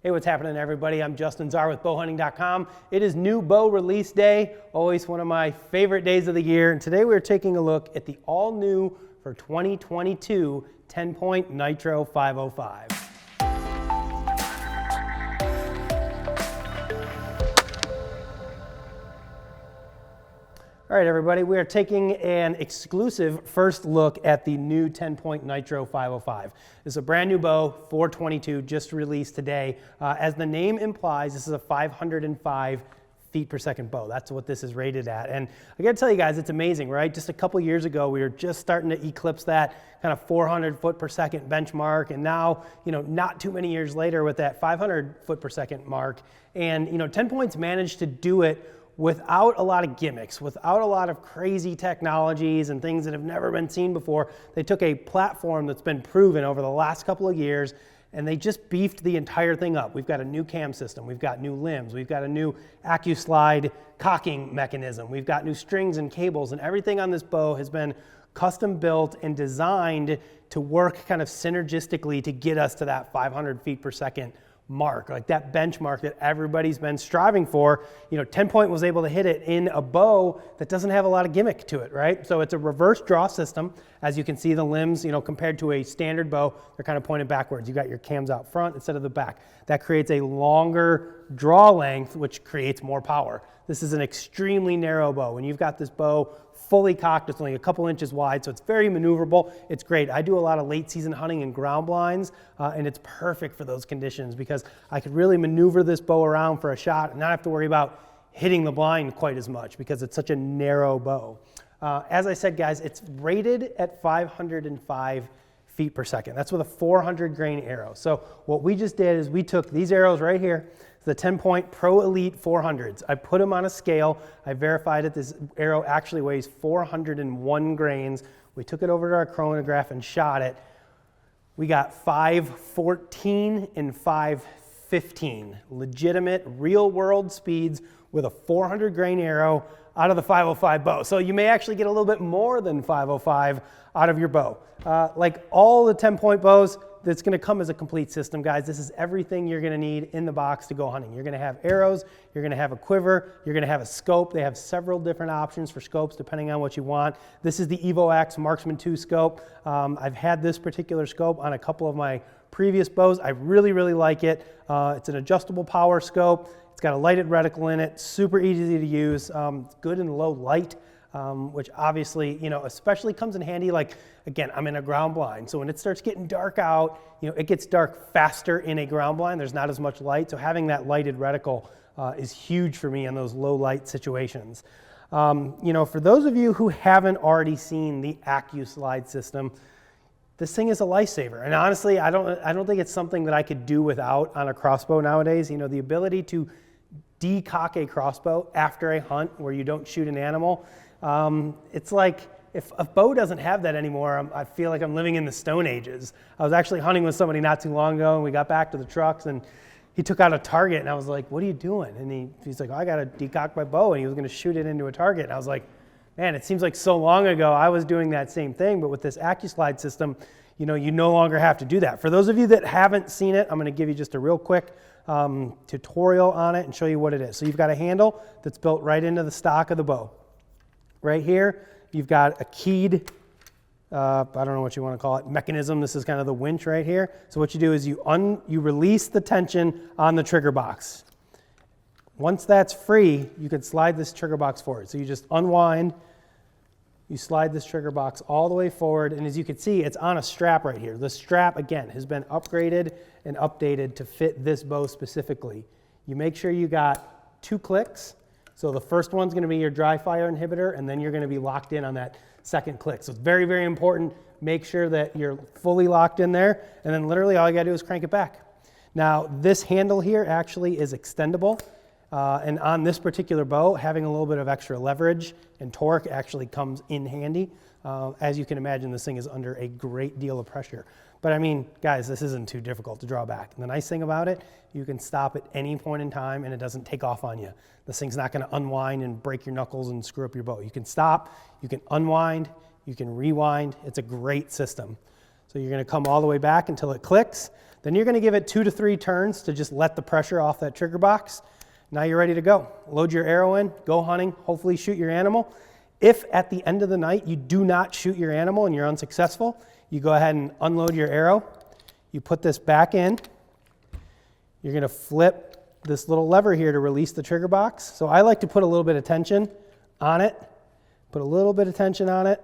Hey, what's happening, everybody? I'm Justin Czar with bowhunting.com. It is new bow release day, always one of my favorite days of the year. And today we're taking a look at the all new for 2022 TenPoint Nitro 505. All right, everybody, we are taking an exclusive first look at the new TenPoint Nitro 505. This is a brand new bow, 422, just released today. As the name implies, this is a 505 feet per second bow. That's what this is rated at. And I gotta tell you guys, it's amazing, right? Just a couple years ago, we were just starting to eclipse that kind of 400 foot per second benchmark. And now, not too many years later with that 500 foot per second mark. And, TenPoint's managed to do it without a lot of gimmicks, without a lot of crazy technologies and things that have never been seen before. They took a platform that's been proven over the last couple of years and they just beefed the entire thing up. We've got a new cam system, we've got new limbs, we've got a new ACUslide cocking mechanism, we've got new strings and cables, and everything on this bow has been custom built and designed to work kind of synergistically to get us to that 500 feet per second mark, like that benchmark that everybody's been striving for. TenPoint was able to hit it in a bow that doesn't have a lot of gimmick to it, right? So it's a reverse draw system. As you can see, the limbs, compared to a standard bow, they're kind of pointed backwards. You got your cams out front instead of the back. That creates a longer draw length, which creates more power. This is an extremely narrow bow. When you've got this bow fully cocked, it's only a couple inches wide, so it's very maneuverable. It's great. I do a lot of late season hunting in ground blinds, and it's perfect for those conditions because I could really maneuver this bow around for a shot and not have to worry about hitting the blind quite as much because it's such a narrow bow. As I said, guys, it's rated at 505 feet per second. That's with a 400 grain arrow. So what we just did is we took these arrows right here, the TenPoint Pro Elite 400s. I put them on a scale. I verified it. This arrow actually weighs 401 grains. We took it over to our chronograph and shot it. We got 514 and 515, legitimate real world speeds with a 400 grain arrow out of the 505 bow. So you may actually get a little bit more than 505 out of your bow. Like all the TenPoint bows, that's going to come as a complete system, guys. This is everything you're going to need in the box to go hunting. You're going to have arrows, you're going to have a quiver, you're going to have a scope. They have several different options for scopes depending on what you want. This is the Evo-X Marksman 2 scope. I've had this particular scope on a couple of my previous bows. I really, really like it. It's an adjustable power scope. It's got a lighted reticle in it, super easy to use. It's good in low light. Which obviously, especially comes in handy. Like, again, I'm in a ground blind. So when it starts getting dark out, it gets dark faster in a ground blind. There's not as much light. So having that lighted reticle is huge for me in those low light situations. For those of you who haven't already seen the ACUslide system, this thing is a lifesaver. And honestly, I don't think it's something that I could do without on a crossbow nowadays. The ability to decock a crossbow after a hunt where you don't shoot an animal. It's like if a bow doesn't have that anymore, I feel like I'm living in the Stone Ages. I was actually hunting with somebody not too long ago and we got back to the trucks and he took out a target and I was like, what are you doing? And he's like, oh, I got to decock my bow, and he was going to shoot it into a target. And I was like, man, it seems like so long ago I was doing that same thing, but with this ACUslide system, you no longer have to do that. For those of you that haven't seen it, I'm going to give you just a real quick tutorial on it and show you what it is. So you've got a handle that's built right into the stock of the bow. Right here, you've got a keyed, I don't know what you want to call it, mechanism. This is kind of the winch right here. So what you do is you release the tension on the trigger box. Once that's free, you can slide this trigger box forward. So you just unwind, you slide this trigger box all the way forward, and as you can see, it's on a strap right here. The strap, again, has been upgraded and updated to fit this bow specifically. You make sure you got 2 clicks. So the first one's going to be your dry fire inhibitor, and then you're going to be locked in on that second click. So it's very, very important. Make sure that you're fully locked in there, and then literally all you got to do is crank it back. Now, this handle here actually is extendable, and on this particular bow, having a little bit of extra leverage and torque actually comes in handy. As you can imagine, this thing is under a great deal of pressure. But I mean, guys, this isn't too difficult to draw back. And the nice thing about it, you can stop at any point in time and it doesn't take off on you. This thing's not going to unwind and break your knuckles and screw up your bow. You can stop, you can unwind, you can rewind. It's a great system. So you're going to come all the way back until it clicks. Then you're gonna give it 2 to 3 turns to just let the pressure off that trigger box. Now you're ready to go. Load your arrow in, go hunting, hopefully shoot your animal. If at the end of the night you do not shoot your animal and you're unsuccessful, you go ahead and unload your arrow. You put this back in. You're gonna flip this little lever here to release the trigger box. So I like to put a little bit of tension on it, put a little bit of tension on it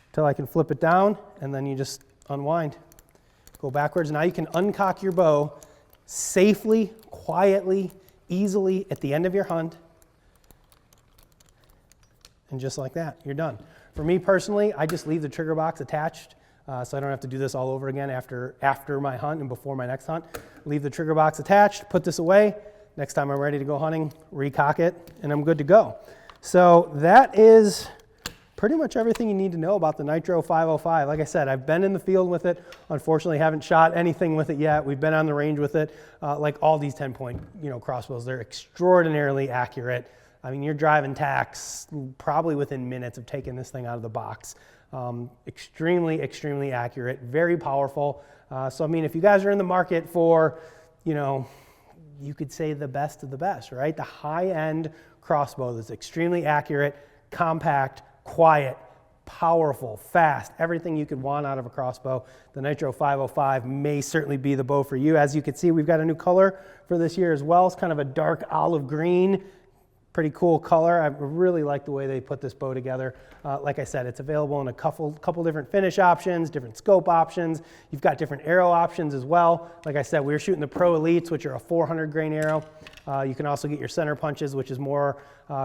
until I can flip it down, and then you just unwind. Go backwards. Now you can uncock your bow safely, quietly, easily at the end of your hunt. And just like that, you're done. For me personally, I just leave the trigger box attached so I don't have to do this all over again after my hunt and before my next hunt. Leave the trigger box attached, put this away. Next time I'm ready to go hunting, recock it, and I'm good to go. So that is pretty much everything you need to know about the Nitro 505. Like I said, I've been in the field with it. Unfortunately, haven't shot anything with it yet. We've been on the range with it. Like all these 10-point crossbows, they're extraordinarily accurate. I mean, you're driving tacks probably within minutes of taking this thing out of the box. Extremely, extremely accurate, very powerful. So, I mean, if you guys are in the market for, you could say the best of the best, right? The high-end crossbow that's extremely accurate, compact, quiet, powerful, fast, everything you could want out of a crossbow. The Nitro 505 may certainly be the bow for you. As you can see, we've got a new color for this year as well. It's kind of a dark olive green. Pretty cool color. I really like the way they put this bow together. Like I said, it's available in a couple different finish options, different scope options. You've got different arrow options as well. Like I said, we're shooting the Pro Elites, which are a 400 grain arrow. You can also get your CenterPunches, which is more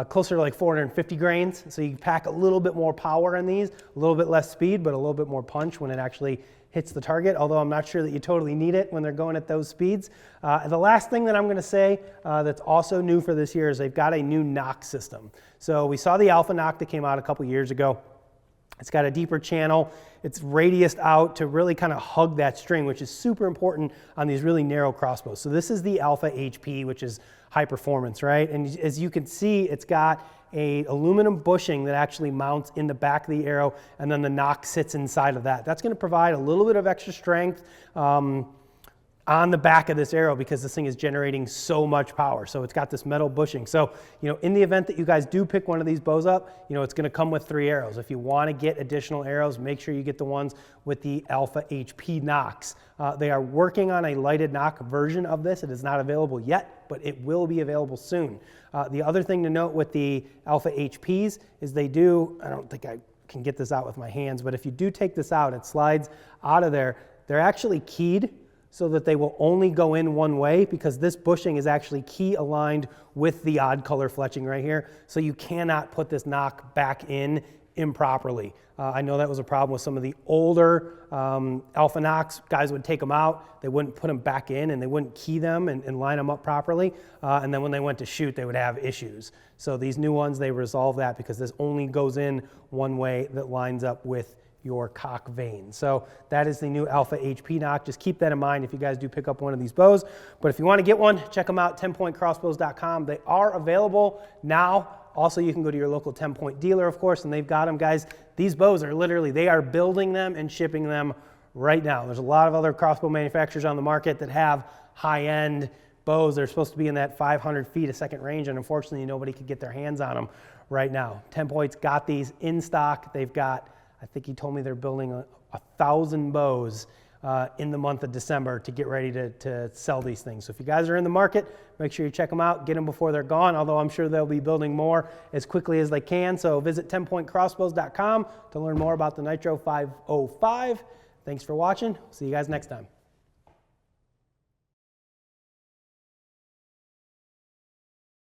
closer to like 450 grains. So you pack a little bit more power in these, a little bit less speed, but a little bit more punch when it actually hits the target, although I'm not sure that you totally need it when they're going at those speeds. The last thing that I'm gonna say that's also new for this year is they've got a new knock system. So we saw the Alpha Knock that came out a couple years ago. It's got a deeper channel. It's radiused out to really kind of hug that string, which is super important on these really narrow crossbows. So this is the Alpha HP, which is high performance, right? And as you can see, it's got a aluminum bushing that actually mounts in the back of the arrow, and then the knock sits inside of that. That's going to provide a little bit of extra strength on the back of this arrow because this thing is generating so much power. So it's got this metal bushing. So, in the event that you guys do pick one of these bows up, it's going to come with 3 arrows. If you want to get additional arrows, make sure you get the ones with the Alpha HP knocks. They are working on a lighted knock version of this. It is not available yet, but it will be available soon. The other thing to note with the Alpha HPs is they do, I don't think I can get this out with my hands, but if you do take this out, it slides out of there. They're actually keyed so that they will only go in one way because this bushing is actually key aligned with the odd color fletching right here. So you cannot put this knock back in improperly. I know that was a problem with some of the older Alpha Knocks. Guys would take them out, they wouldn't put them back in, and they wouldn't key them and line them up properly. And then when they went to shoot, they would have issues. So these new ones, they resolve that because this only goes in one way that lines up with your cock vein. So that is the new Alpha HP knock. Just keep that in mind if you guys do pick up one of these bows. But if you want to get one, check them out, TenPointCrossbows.com. They are available now. Also, you can go to your local 10-point dealer, of course, and they've got them, guys. These bows are literally, they are building them and shipping them right now. There's a lot of other crossbow manufacturers on the market that have high-end bows. They're supposed to be in that 500 feet a second range, and unfortunately, nobody could get their hands on them right now. 10-Point's got these in stock. They've got, I think he told me they're building 1,000 bows in the month of December to get ready to sell these things. So if you guys are in the market, make sure you check them out, get them before they're gone, although I'm sure they'll be building more as quickly as they can. So visit TenPointCrossbows.com to learn more about the Nitro 505. Thanks for watching. See you guys next time.